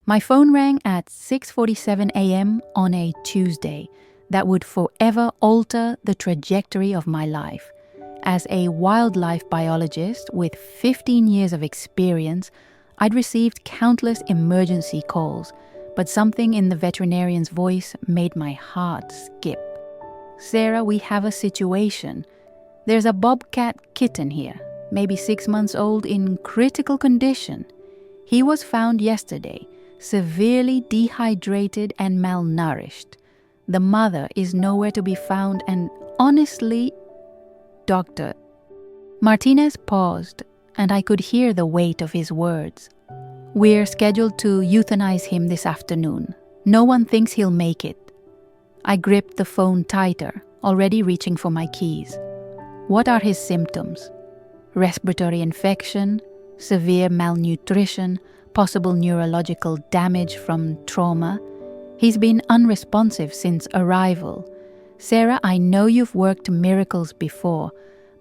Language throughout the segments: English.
My phone rang at 6:47 a.m. on a Tuesday that would forever alter the trajectory of my life. As a wildlife biologist with 15 years of experience, I'd received countless emergency calls, but something in the veterinarian's voice made my heart skip. "Sarah, we have a situation. There's a bobcat kitten here, maybe 6 months old, in critical condition. He was found yesterday, severely dehydrated and malnourished. The mother is nowhere to be found and honestly, Doctor..." Martinez paused, and I could hear the weight of his words. "We're scheduled to euthanize him this afternoon. No one thinks he'll make it." I gripped the phone tighter, already reaching for my keys. "What are his symptoms? Respiratory infection, severe malnutrition, possible neurological damage from trauma. He's been unresponsive since arrival. Sarah, I know you've worked miracles before,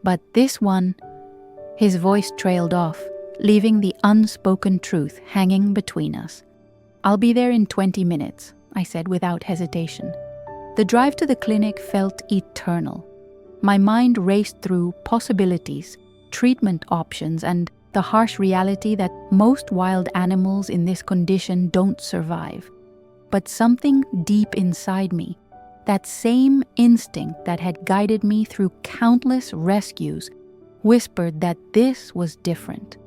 but this one..." His voice trailed off, leaving the unspoken truth hanging between us. "I'll be there in 20 minutes, I said without hesitation. The drive to the clinic felt eternal. My mind raced through possibilities, treatment options, and the harsh reality that most wild animals in this condition don't survive. But something deep inside me, that same instinct that had guided me through countless rescues, whispered that this was different.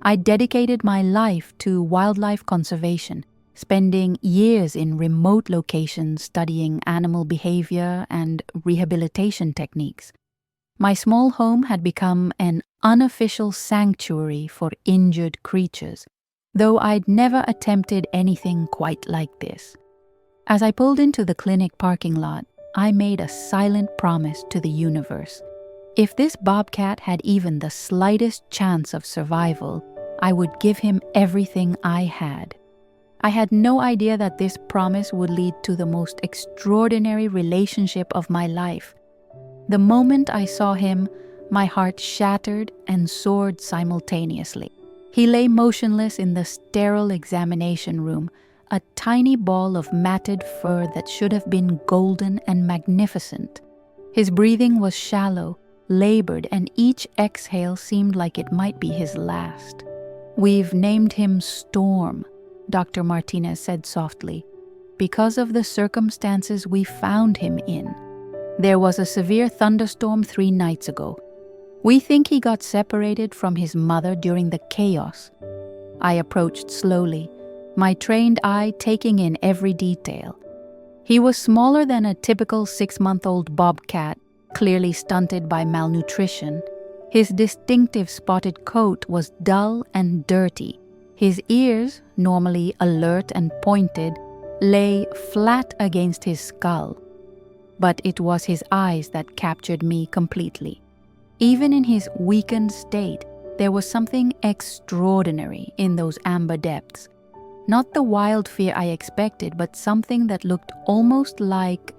I dedicated my life to wildlife conservation, spending years in remote locations studying animal behavior and rehabilitation techniques. My small home had become an unofficial sanctuary for injured creatures, though I'd never attempted anything quite like this. As I pulled into the clinic parking lot, I made a silent promise to the universe. If this bobcat had even the slightest chance of survival, I would give him everything I had. I had no idea that this promise would lead to the most extraordinary relationship of my life. The moment I saw him, my heart shattered and soared simultaneously. He lay motionless in the sterile examination room, a tiny ball of matted fur that should have been golden and magnificent. His breathing was shallow, labored, and each exhale seemed like it might be his last. "We've named him Storm," Dr. Martinez said softly, "because of the circumstances we found him in. There was a severe thunderstorm 3 nights ago. We think he got separated from his mother during the chaos." I approached slowly, my trained eye taking in every detail. He was smaller than a typical 6-month-old bobcat, clearly stunted by malnutrition. His distinctive spotted coat was dull and dirty. His ears, normally alert and pointed, lay flat against his skull. But it was his eyes that captured me completely. Even in his weakened state, there was something extraordinary in those amber depths. Not the wild fear I expected, but something that looked almost like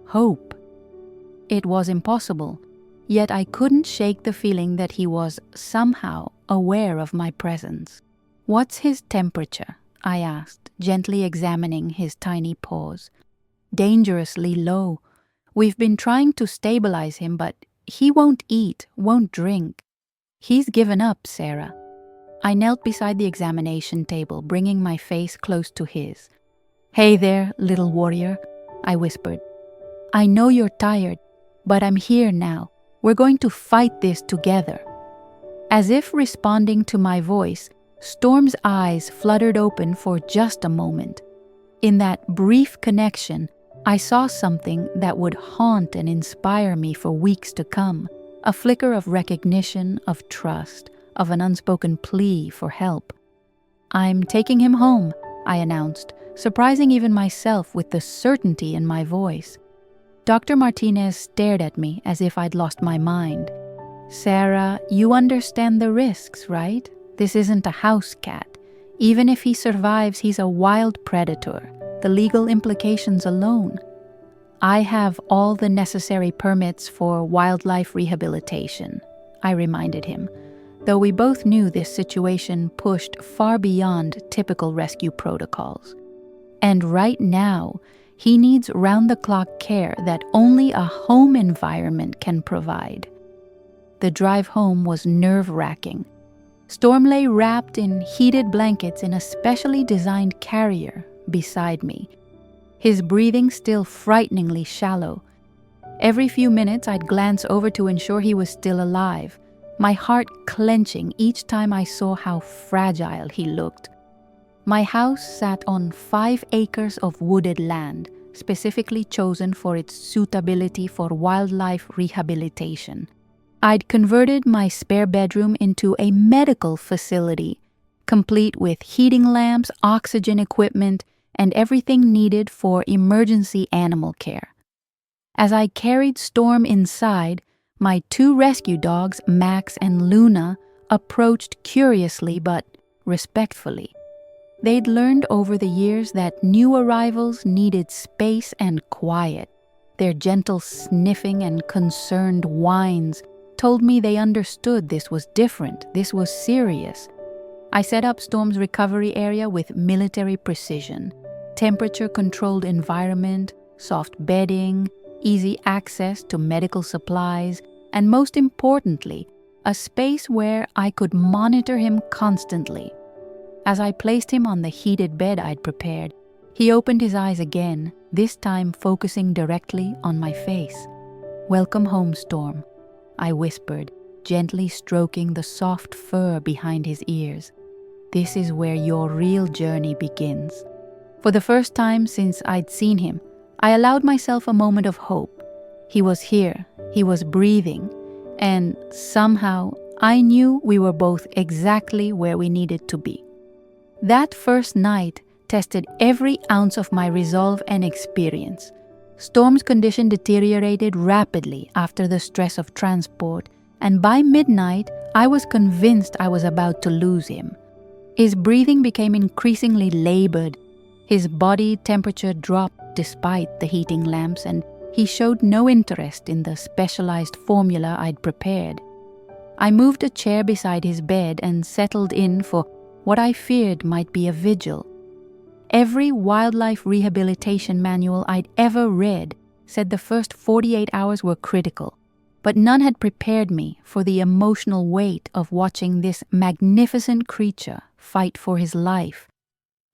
hope. It was impossible, yet I couldn't shake the feeling that he was somehow aware of my presence. "What's his temperature?" I asked, gently examining his tiny paws. "Dangerously low. We've been trying to stabilize him, but he won't eat, won't drink. He's given up, Sarah." I knelt beside the examination table, bringing my face close to his. "Hey there, little warrior," I whispered. "I know you're tired, but I'm here now. We're going to fight this together." As if responding to my voice, Storm's eyes fluttered open for just a moment. In that brief connection, I saw something that would haunt and inspire me for weeks to come, a flicker of recognition, of trust, of an unspoken plea for help. "I'm taking him home," I announced, surprising even myself with the certainty in my voice. Dr. Martinez stared at me as if I'd lost my mind. "Sarah, you understand the risks, right? This isn't a house cat. Even if he survives, he's a wild predator. The legal implications alone." "I have all the necessary permits for wildlife rehabilitation," I reminded him. though we both knew this situation pushed far beyond typical rescue protocols. And right now, he needs round-the-clock care that only a home environment can provide. The drive home was nerve-wracking. Storm lay wrapped in heated blankets in a specially designed carrier beside me, his breathing still frighteningly shallow. Every few minutes I'd glance over to ensure he was still alive, my heart clenching each time I saw how fragile he looked. My house sat on 5 acres of wooded land, specifically chosen for its suitability for wildlife rehabilitation. I'd converted my spare bedroom into a medical facility, complete with heating lamps, oxygen equipment, and everything needed for emergency animal care. As I carried Storm inside, my 2 rescue dogs, Max and Luna, approached curiously but respectfully. They'd learned over the years that new arrivals needed space and quiet. Their gentle sniffing and concerned whines told me they understood this was different, this was serious. I set up Storm's recovery area with military precision, temperature-controlled environment, soft bedding, easy access to medical supplies, and most importantly, a space where I could monitor him constantly. As I placed him on the heated bed I'd prepared, he opened his eyes again, this time focusing directly on my face. "Welcome home, Storm," I whispered, gently stroking the soft fur behind his ears. "This is where your real journey begins." For the first time since I'd seen him, I allowed myself a moment of hope. He was here, he was breathing, and somehow I knew we were both exactly where we needed to be. That first night tested every ounce of my resolve and experience. Storm's condition deteriorated rapidly after the stress of transport, and by midnight, I was convinced I was about to lose him. His breathing became increasingly labored. His body temperature dropped despite the heating lamps, and he showed no interest in the specialized formula I'd prepared. I moved a chair beside his bed and settled in for what I feared might be a vigil. Every wildlife rehabilitation manual I'd ever read said the first 48 hours were critical, but none had prepared me for the emotional weight of watching this magnificent creature fight for his life.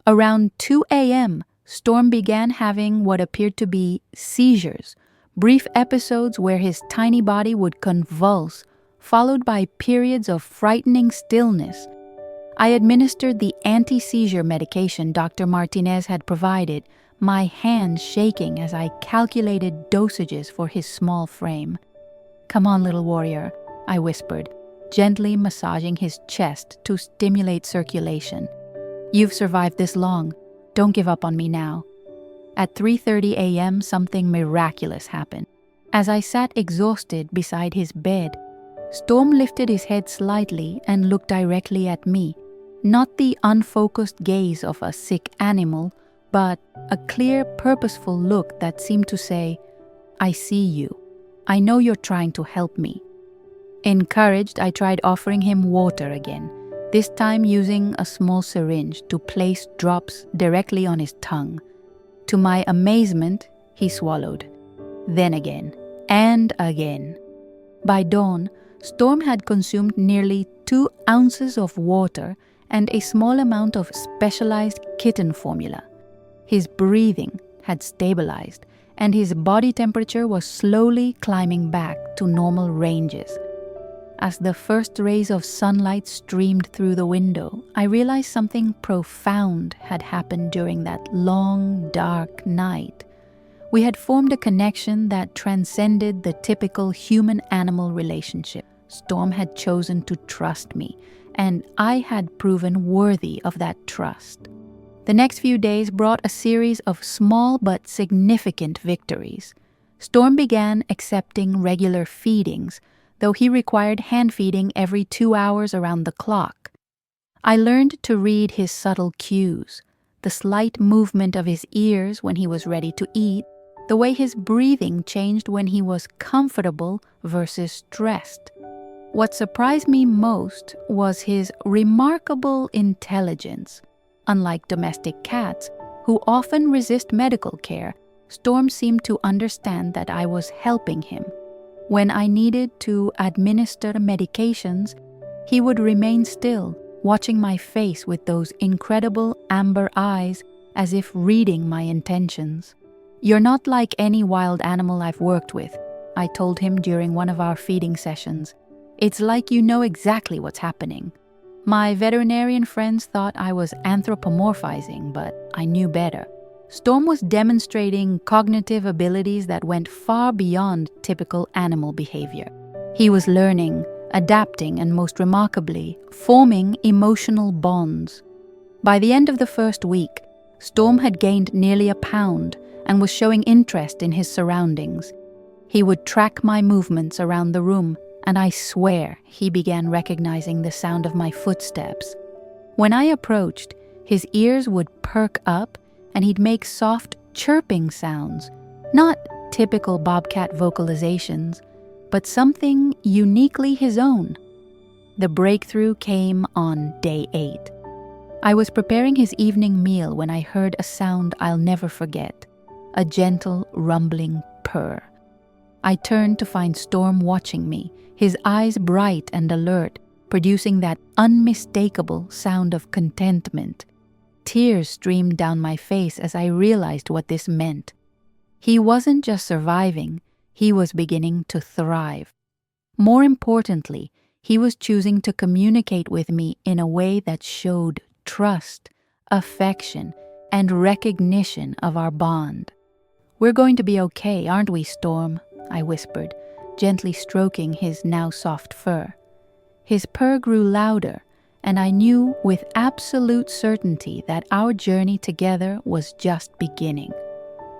Around 2 a.m., Storm began having what appeared to be seizures, brief episodes where his tiny body would convulse, followed by periods of frightening stillness. I administered the anti-seizure medication Dr. Martinez had provided, my hands shaking as I calculated dosages for his small frame. "Come on, little warrior," I whispered, gently massaging his chest to stimulate circulation. "You've survived this long. Don't give up on me now." At 3:30 a.m., something miraculous happened. As I sat exhausted beside his bed, Storm lifted his head slightly and looked directly at me. Not the unfocused gaze of a sick animal, but a clear, purposeful look that seemed to say, "I see you. I know you're trying to help me." Encouraged, I tried offering him water again, this time using a small syringe to place drops directly on his tongue. To my amazement, he swallowed. Then again, and again. By dawn, Storm had consumed nearly 2 ounces of water and a small amount of specialized kitten formula. His breathing had stabilized, and his body temperature was slowly climbing back to normal ranges. As the first rays of sunlight streamed through the window, I realized something profound had happened during that long, dark night. We had formed a connection that transcended the typical human-animal relationship. Storm had chosen to trust me, and I had proven worthy of that trust. The next few days brought a series of small but significant victories. Storm began accepting regular feedings, though he required hand feeding every 2 hours around the clock. I learned to read his subtle cues, the slight movement of his ears when he was ready to eat, the way his breathing changed when he was comfortable versus stressed. What surprised me most was his remarkable intelligence. Unlike domestic cats, who often resist medical care, Storm seemed to understand that I was helping him. When I needed to administer medications, he would remain still, watching my face with those incredible amber eyes as if reading my intentions. "You're not like any wild animal I've worked with," I told him during one of our feeding sessions. "It's like you know exactly what's happening." My veterinarian friends thought I was anthropomorphizing, but I knew better. Storm was demonstrating cognitive abilities that went far beyond typical animal behavior. He was learning, adapting, and most remarkably, forming emotional bonds. By the end of the first week, Storm had gained nearly a pound and was showing interest in his surroundings. He would track my movements around the room, and I swear he began recognizing the sound of my footsteps. When I approached, his ears would perk up and he'd make soft chirping sounds, not typical Bobcat vocalizations, but something uniquely his own. The breakthrough came on day 8. I was preparing his evening meal when I heard a sound I'll never forget, a gentle rumbling purr. I turned to find Storm watching me, his eyes bright and alert, producing that unmistakable sound of contentment. Tears streamed down my face as I realized what this meant. He wasn't just surviving, he was beginning to thrive. More importantly, he was choosing to communicate with me in a way that showed trust, affection, and recognition of our bond. "We're going to be okay, aren't we, Storm?" I whispered, gently stroking his now soft fur. His purr grew louder, and I knew with absolute certainty that our journey together was just beginning.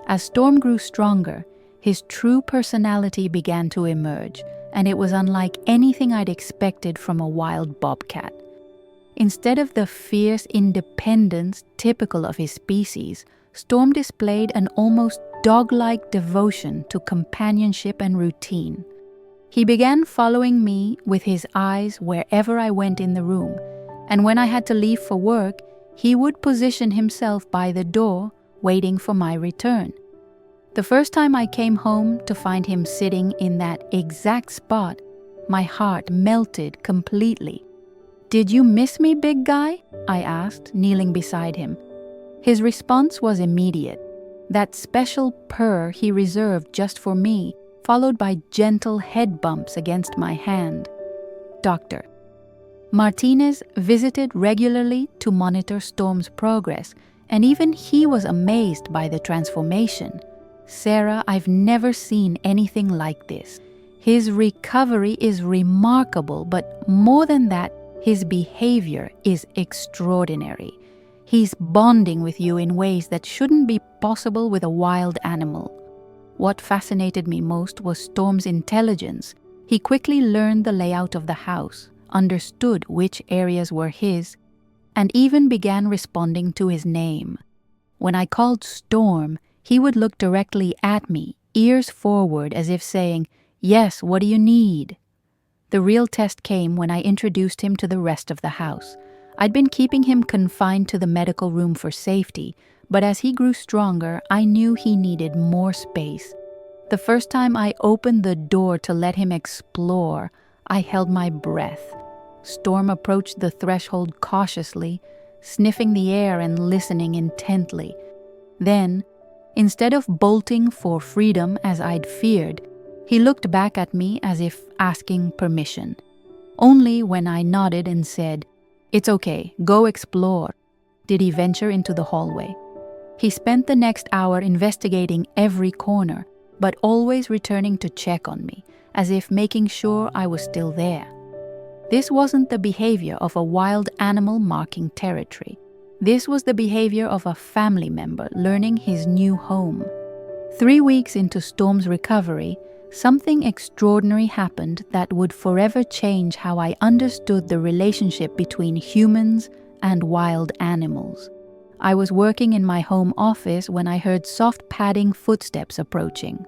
As Storm grew stronger, his true personality began to emerge, and it was unlike anything I'd expected from a wild bobcat. Instead of the fierce independence typical of his species, Storm displayed an almost dog-like devotion to companionship and routine. He began following me with his eyes wherever I went in the room, and when I had to leave for work, he would position himself by the door, waiting for my return. The first time I came home to find him sitting in that exact spot, my heart melted completely. "Did you miss me, big guy?" I asked, kneeling beside him. His response was immediate. That special purr he reserved just for me, followed by gentle head bumps against my hand. Doctor. Martinez visited regularly to monitor Storm's progress, and even he was amazed by the transformation. "Sarah, I've never seen anything like this. His recovery is remarkable, but more than that, his behavior is extraordinary. He's bonding with you in ways that shouldn't be possible with a wild animal." What fascinated me most was Storm's intelligence. He quickly learned the layout of the house, understood which areas were his, and even began responding to his name. When I called Storm, he would look directly at me, ears forward as if saying, "Yes, what do you need?" The real test came when I introduced him to the rest of the house. I'd been keeping him confined to the medical room for safety, but as he grew stronger, I knew he needed more space. The first time I opened the door to let him explore, I held my breath. Storm approached the threshold cautiously, sniffing the air and listening intently. Then, instead of bolting for freedom as I'd feared, he looked back at me as if asking permission. Only when I nodded and said, "It's okay, go explore," did he venture into the hallway. He spent the next hour investigating every corner, but always returning to check on me, as if making sure I was still there. This wasn't the behavior of a wild animal marking territory. This was the behavior of a family member learning his new home. 3 weeks into Storm's recovery, something extraordinary happened that would forever change how I understood the relationship between humans and wild animals. I was working in my home office when I heard soft padding footsteps approaching.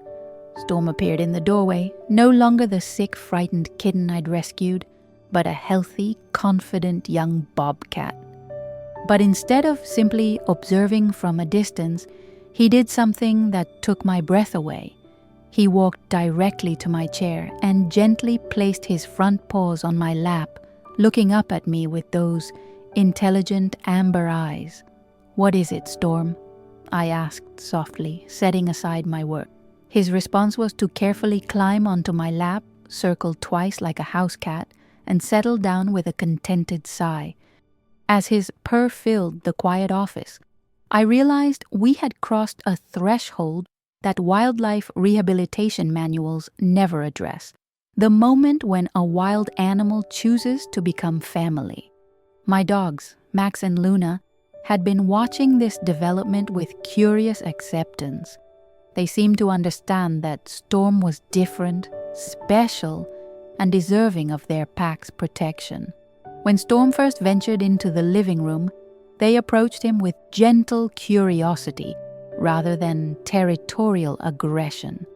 Storm appeared in the doorway, no longer the sick, frightened kitten I'd rescued, but a healthy, confident young bobcat. But instead of simply observing from a distance, he did something that took my breath away. He walked directly to my chair and gently placed his front paws on my lap, looking up at me with those intelligent amber eyes. "What is it, Storm?" I asked softly, setting aside my work. His response was to carefully climb onto my lap, circle twice like a house cat, and settle down with a contented sigh. As his purr filled the quiet office, I realized we had crossed a threshold that wildlife rehabilitation manuals never address, the moment when a wild animal chooses to become family. My dogs, Max and Luna, had been watching this development with curious acceptance. They seemed to understand that Storm was different, special, and deserving of their pack's protection. When Storm first ventured into the living room, they approached him with gentle curiosity rather than territorial aggression.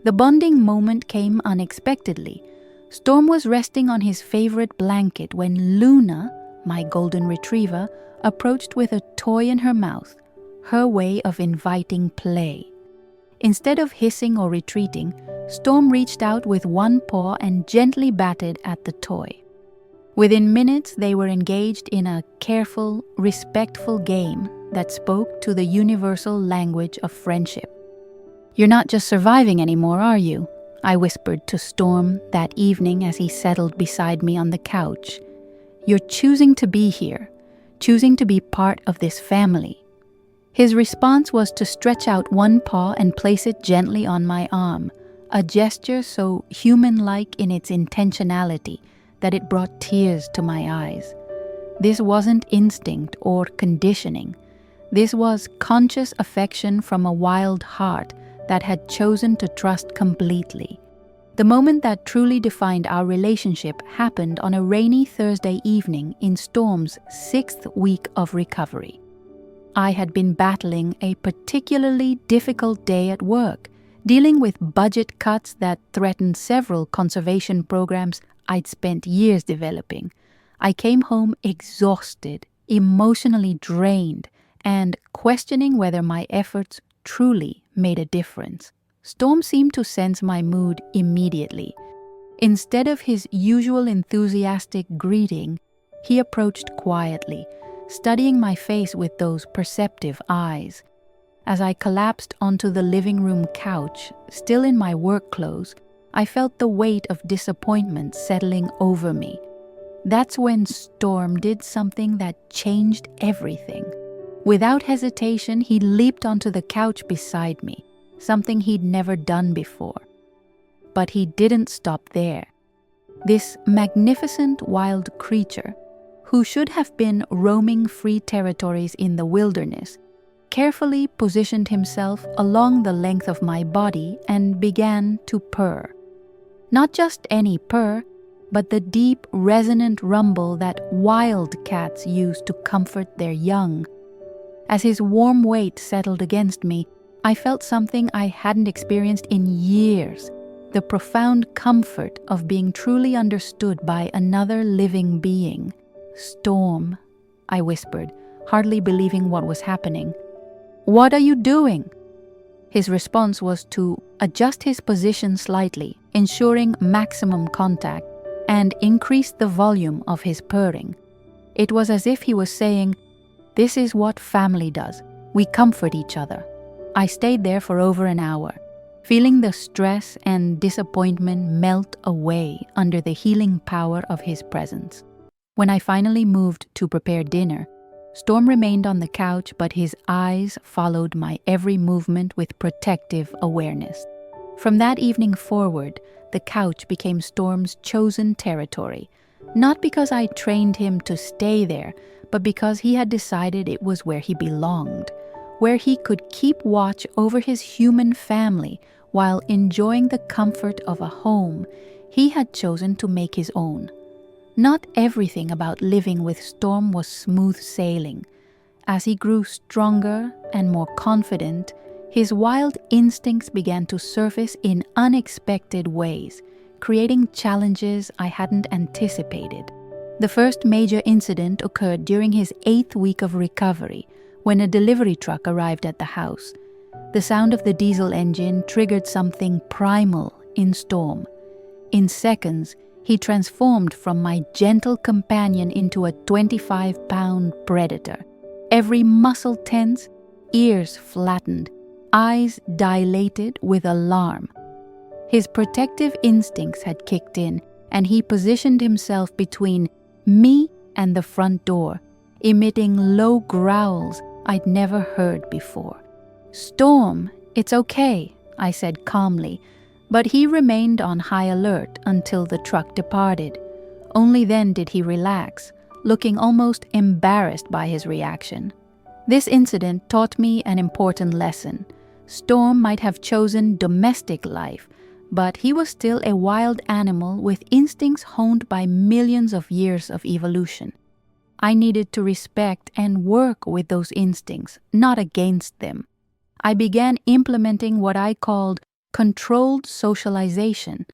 The bonding moment came unexpectedly. Storm was resting on his favorite blanket when Luna, my golden retriever, approached with a toy in her mouth, her way of inviting play. Instead of hissing or retreating, Storm reached out with one paw and gently batted at the toy. Within minutes, they were engaged in a careful, respectful game that spoke to the universal language of friendship. "You're not just surviving anymore, are you?" I whispered to Storm that evening as he settled beside me on the couch. "You're choosing to be here, choosing to be part of this family." His response was to stretch out one paw and place it gently on my arm, a gesture so human-like in its intentionality that it brought tears to my eyes. This wasn't instinct or conditioning. This was conscious affection from a wild heart that had chosen to trust completely. The moment that truly defined our relationship happened on a rainy Thursday evening in Storm's 6th week of recovery. I had been battling a particularly difficult day at work, dealing with budget cuts that threatened several conservation programs I'd spent years developing. I came home exhausted, emotionally drained, and questioning whether my efforts truly made a difference. Storm seemed to sense my mood immediately. Instead of his usual enthusiastic greeting, he approached quietly, studying my face with those perceptive eyes. As I collapsed onto the living room couch, still in my work clothes, I felt the weight of disappointment settling over me. That's when Storm did something that changed everything. Without hesitation, he leaped onto the couch beside me, something he'd never done before. But he didn't stop there. This magnificent wild creature, who should have been roaming free territories in the wilderness, carefully positioned himself along the length of my body and began to purr. Not just any purr, but the deep, resonant rumble that wild cats use to comfort their young. As his warm weight settled against me, I felt something I hadn't experienced in years, the profound comfort of being truly understood by another living being. "Storm," I whispered, hardly believing what was happening. "What are you doing?" His response was to adjust his position slightly, ensuring maximum contact, and increase the volume of his purring. It was as if he was saying, "This is what family does. We comfort each other." I stayed there for over an hour, feeling the stress and disappointment melt away under the healing power of his presence. When I finally moved to prepare dinner, Storm remained on the couch, but his eyes followed my every movement with protective awareness. From that evening forward, the couch became Storm's chosen territory, not because I trained him to stay there, but because he had decided it was where he belonged, where he could keep watch over his human family while enjoying the comfort of a home he had chosen to make his own. Not everything about living with Storm was smooth sailing. As he grew stronger and more confident, His wild instincts began to surface in unexpected ways, creating challenges I hadn't anticipated. The first major incident occurred during his 8th week of recovery, when a delivery truck arrived at the house. The sound of the diesel engine triggered something primal in Storm. In seconds, he transformed from my gentle companion into a 25-pound predator. Every muscle tense, ears flattened, eyes dilated with alarm. His protective instincts had kicked in, and he positioned himself between me and the front door, emitting low growls I'd never heard before. "Storm, it's okay," I said calmly, but he remained on high alert until the truck departed. Only then did he relax, looking almost embarrassed by his reaction. This incident taught me an important lesson. Storm might have chosen domestic life, but he was still a wild animal with instincts honed by millions of years of evolution. I needed to respect and work with those instincts, not against them. I began implementing what I called controlled socialization.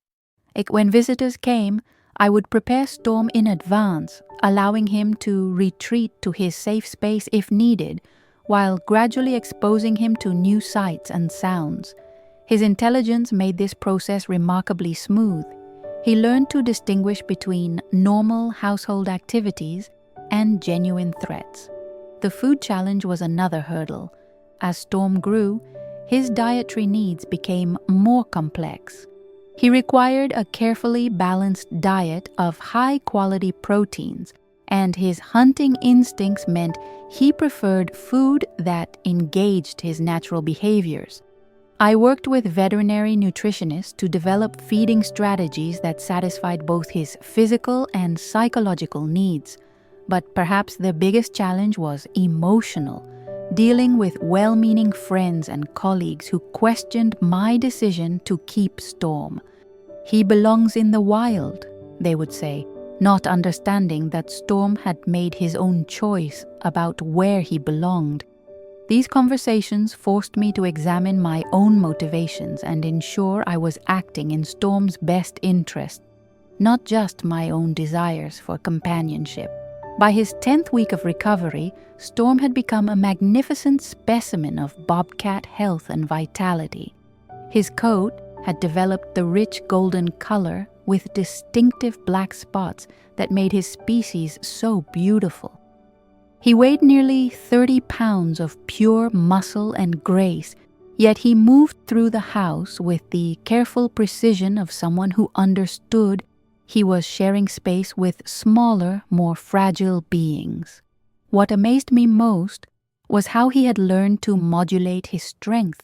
When visitors came, I would prepare Storm in advance, allowing him to retreat to his safe space if needed, while gradually exposing him to new sights and sounds. His intelligence made this process remarkably smooth. He learned to distinguish between normal household activities and genuine threats. The food challenge was another hurdle. As Storm grew, his dietary needs became more complex. He required a carefully balanced diet of high-quality proteins, and his hunting instincts meant he preferred food that engaged his natural behaviors. I worked with veterinary nutritionists to develop feeding strategies that satisfied both his physical and psychological needs. But perhaps the biggest challenge was emotional, dealing with well-meaning friends and colleagues who questioned my decision to keep Storm. "He belongs in the wild," they would say, not understanding that Storm had made his own choice about where he belonged. These conversations forced me to examine my own motivations and ensure I was acting in Storm's best interest, not just my own desires for companionship. By his 10th week of recovery, Storm had become a magnificent specimen of Bobcat health and vitality. His coat had developed the rich golden color with distinctive black spots that made his species so beautiful. He weighed nearly 30 pounds of pure muscle and grace, yet he moved through the house with the careful precision of someone who understood he was sharing space with smaller, more fragile beings. What amazed me most was how he had learned to modulate his strength.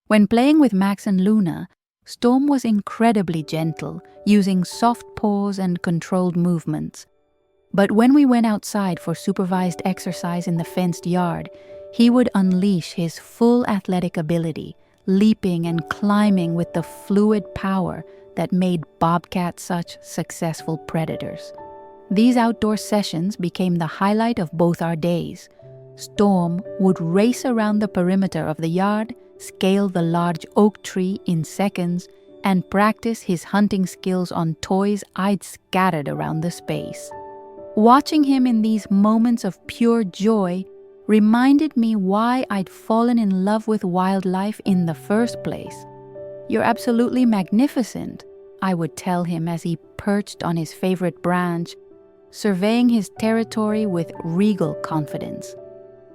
When playing with Max and Luna, Storm was incredibly gentle, using soft paws and controlled movements. But when we went outside for supervised exercise in the fenced yard, he would unleash his full athletic ability, leaping and climbing with the fluid power that made Bobcat such successful predators. These outdoor sessions became the highlight of both our days. Storm would race around the perimeter of the yard, scale the large oak tree in seconds, and practice his hunting skills on toys I'd scattered around the space. Watching him in these moments of pure joy reminded me why I'd fallen in love with wildlife in the first place. "You're absolutely magnificent," I would tell him as he perched on his favorite branch, surveying his territory with regal confidence.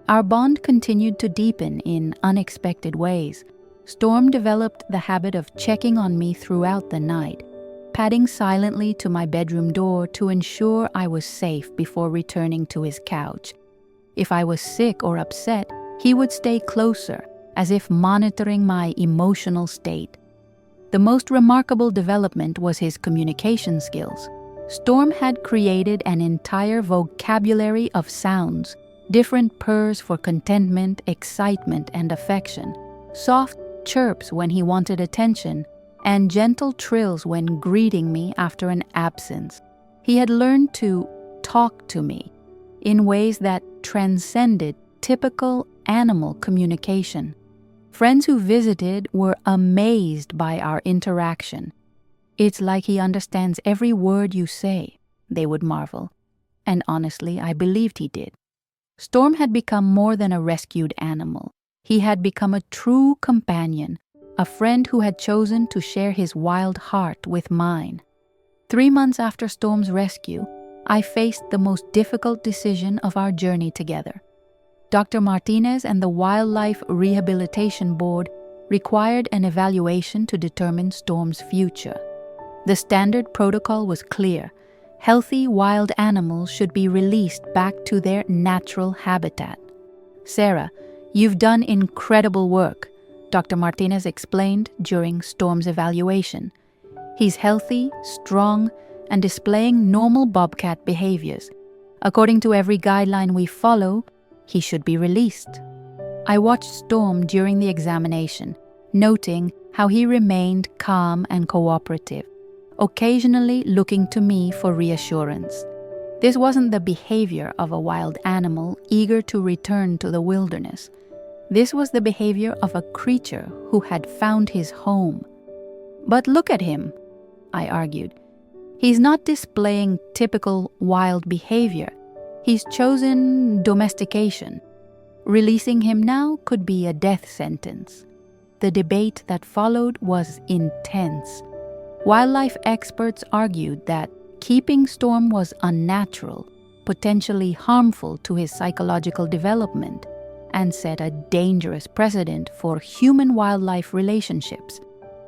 Our bond continued to deepen in unexpected ways. Storm developed the habit of checking on me throughout the night, padding silently to my bedroom door to ensure I was safe before returning to his couch. If I was sick or upset, he would stay closer, as if monitoring my emotional state. The most remarkable development was his communication skills. Storm had created an entire vocabulary of sounds, different purrs for contentment, excitement, and affection, soft chirps when he wanted attention, and gentle trills when greeting me after an absence. He had learned to talk to me in ways that transcended typical animal communication. Friends who visited were amazed by our interaction. "It's like he understands every word you say," they would marvel. And honestly, I believed he did. Storm had become more than a rescued animal. He had become a true companion, a friend who had chosen to share his wild heart with mine. 3 months after Storm's rescue, I faced the most difficult decision of our journey together. Dr. Martinez and the Wildlife Rehabilitation Board required an evaluation to determine Storm's future. The standard protocol was clear. Healthy wild animals should be released back to their natural habitat. "Sarah, you've done incredible work," Dr. Martinez explained during Storm's evaluation. "He's healthy, strong, and displaying normal bobcat behaviors. According to every guideline we follow, he should be released." I watched Storm during the examination, noting how he remained calm and cooperative, occasionally looking to me for reassurance. This wasn't the behavior of a wild animal eager to return to the wilderness. This was the behavior of a creature who had found his home. "But look at him," I argued. "He's not displaying typical wild behavior. He's chosen domestication. Releasing him now could be a death sentence." The debate that followed was intense. Wildlife experts argued that keeping Storm was unnatural, potentially harmful to his psychological development, and set a dangerous precedent for human-wildlife relationships.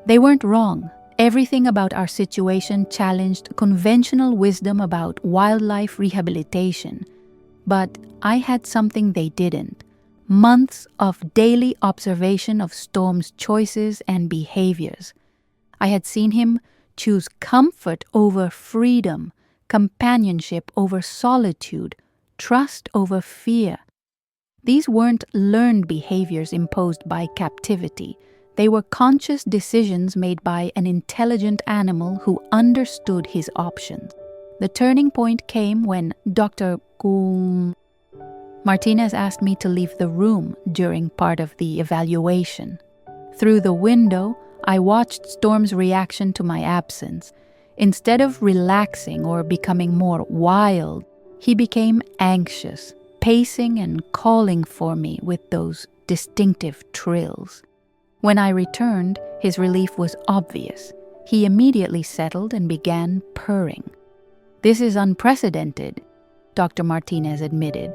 They weren't wrong. Everything about our situation challenged conventional wisdom about wildlife rehabilitation. But I had something they didn't: months of daily observation of Storm's choices and behaviors. I had seen him choose comfort over freedom, companionship over solitude, trust over fear. These weren't learned behaviors imposed by captivity. They were conscious decisions made by an intelligent animal who understood his options. The turning point came when Dr. Martinez asked me to leave the room during part of the evaluation. Through the window, I watched Storm's reaction to my absence. Instead of relaxing or becoming more wild, he became anxious, pacing and calling for me with those distinctive trills. When I returned, his relief was obvious. He immediately settled and began purring. "This is unprecedented," Dr. Martinez admitted.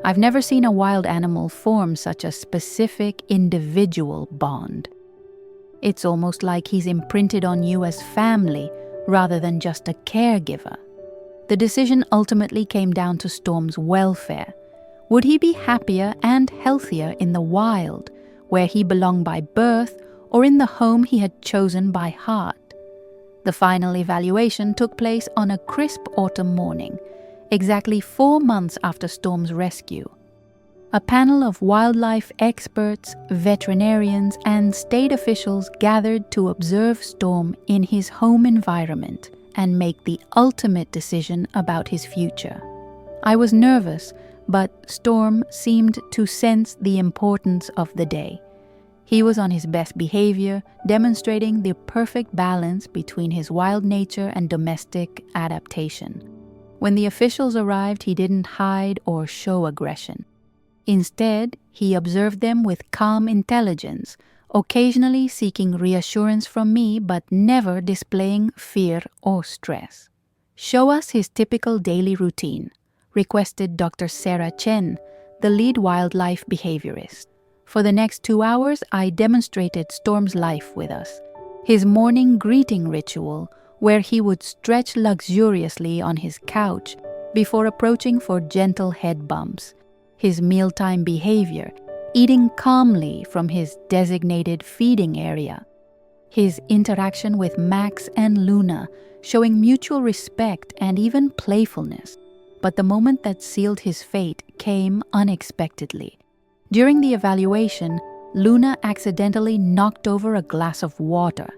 "I've never seen a wild animal form such a specific individual bond. It's almost like he's imprinted on you as family rather than just a caregiver." The decision ultimately came down to Storm's welfare. Would he be happier and healthier in the wild, where he belonged by birth, or in the home he had chosen by heart? The final evaluation took place on a crisp autumn morning, exactly 4 months after Storm's rescue. A panel of wildlife experts, veterinarians, and state officials gathered to observe Storm in his home environment and make the ultimate decision about his future. I was nervous, but Storm seemed to sense the importance of the day. He was on his best behavior, demonstrating the perfect balance between his wild nature and domestic adaptation. When the officials arrived, he didn't hide or show aggression. Instead, he observed them with calm intelligence, occasionally seeking reassurance from me but never displaying fear or stress. "Show us his typical daily routine," requested Dr. Sarah Chen, the lead wildlife behaviorist. For the next 2 hours, I demonstrated Storm's life with us. His morning greeting ritual, where he would stretch luxuriously on his couch before approaching for gentle head bumps. His mealtime behavior, eating calmly from his designated feeding area. His interaction with Max and Luna, showing mutual respect and even playfulness. But the moment that sealed his fate came unexpectedly. During the evaluation, Luna accidentally knocked over a glass of water.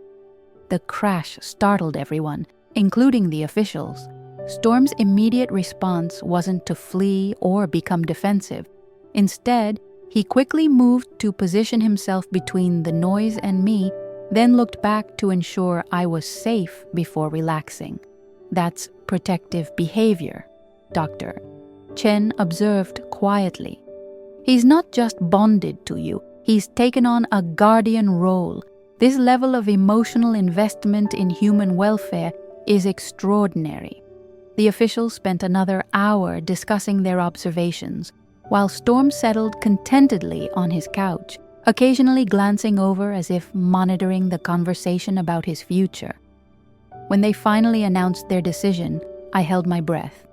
The crash startled everyone, including the officials. Storm's immediate response wasn't to flee or become defensive. Instead, He quickly moved to position himself between the noise and me, then looked back to ensure I was safe before relaxing. That's protective behavior, Dr. Chen observed quietly. He's not just bonded to you, he's taken on a guardian role. This level of emotional investment in human welfare is extraordinary. The officials spent another hour discussing their observations, while Storm settled contentedly on his couch, occasionally glancing over as if monitoring the conversation about his future. When they finally announced their decision, I held my breath.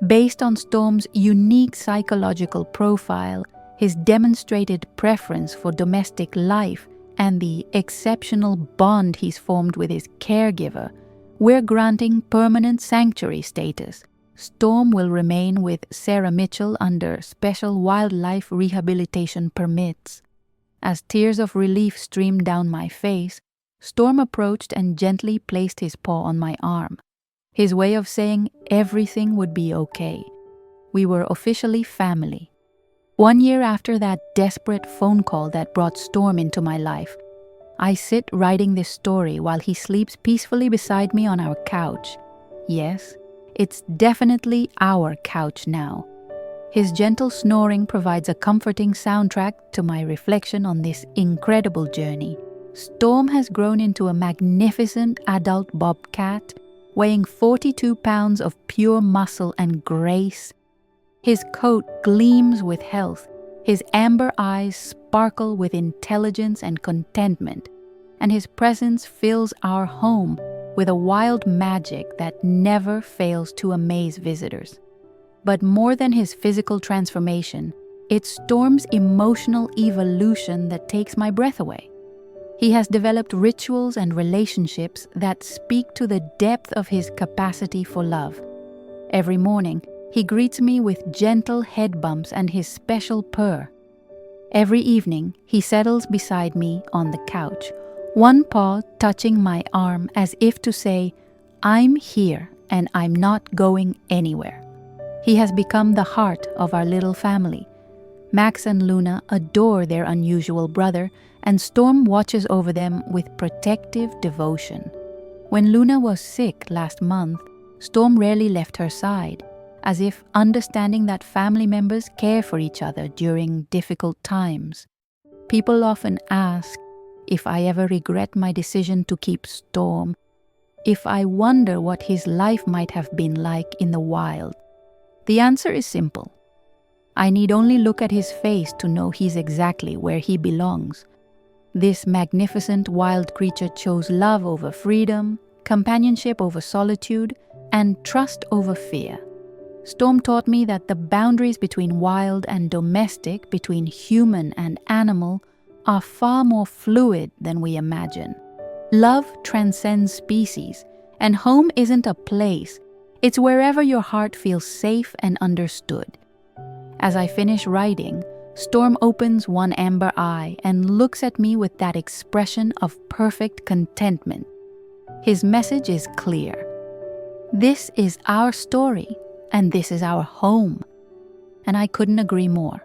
Based on Storm's unique psychological profile, his demonstrated preference for domestic life, and the exceptional bond he's formed with his caregiver, we're granting permanent sanctuary status. Storm will remain with Sarah Mitchell under special wildlife rehabilitation permits. As tears of relief streamed down my face, Storm approached and gently placed his paw on my arm. His way of saying everything would be okay. We were officially family. 1 year after that desperate phone call that brought Storm into my life, I sit writing this story while he sleeps peacefully beside me on our couch. Yes, it's definitely our couch now. His gentle snoring provides a comforting soundtrack to my reflection on this incredible journey. Storm has grown into a magnificent adult bobcat, weighing 42 pounds of pure muscle and grace. His coat gleams with health, his amber eyes sparkle with intelligence and contentment, and his presence fills our home with a wild magic that never fails to amaze visitors. But more than his physical transformation, it's Storm's emotional evolution that takes my breath away. He has developed rituals and relationships that speak to the depth of his capacity for love. Every morning, he greets me with gentle head bumps and his special purr. Every evening, he settles beside me on the couch, one paw touching my arm as if to say, "I'm here and I'm not going anywhere." He has become the heart of our little family. Max and Luna adore their unusual brother, and Storm watches over them with protective devotion. When Luna was sick last month, Storm rarely left her side, as if understanding that family members care for each other during difficult times. People often ask if I ever regret my decision to keep Storm, if I wonder what his life might have been like in the wild. The answer is simple. I need only look at his face to know he's exactly where he belongs. This magnificent wild creature chose love over freedom, companionship over solitude, and trust over fear. Storm taught me that the boundaries between wild and domestic, between human and animal, are far more fluid than we imagine. Love transcends species, and home isn't a place. It's wherever your heart feels safe and understood. As I finish writing, Storm opens one amber eye and looks at me with that expression of perfect contentment. His message is clear. This is our story, and this is our home. And I couldn't agree more.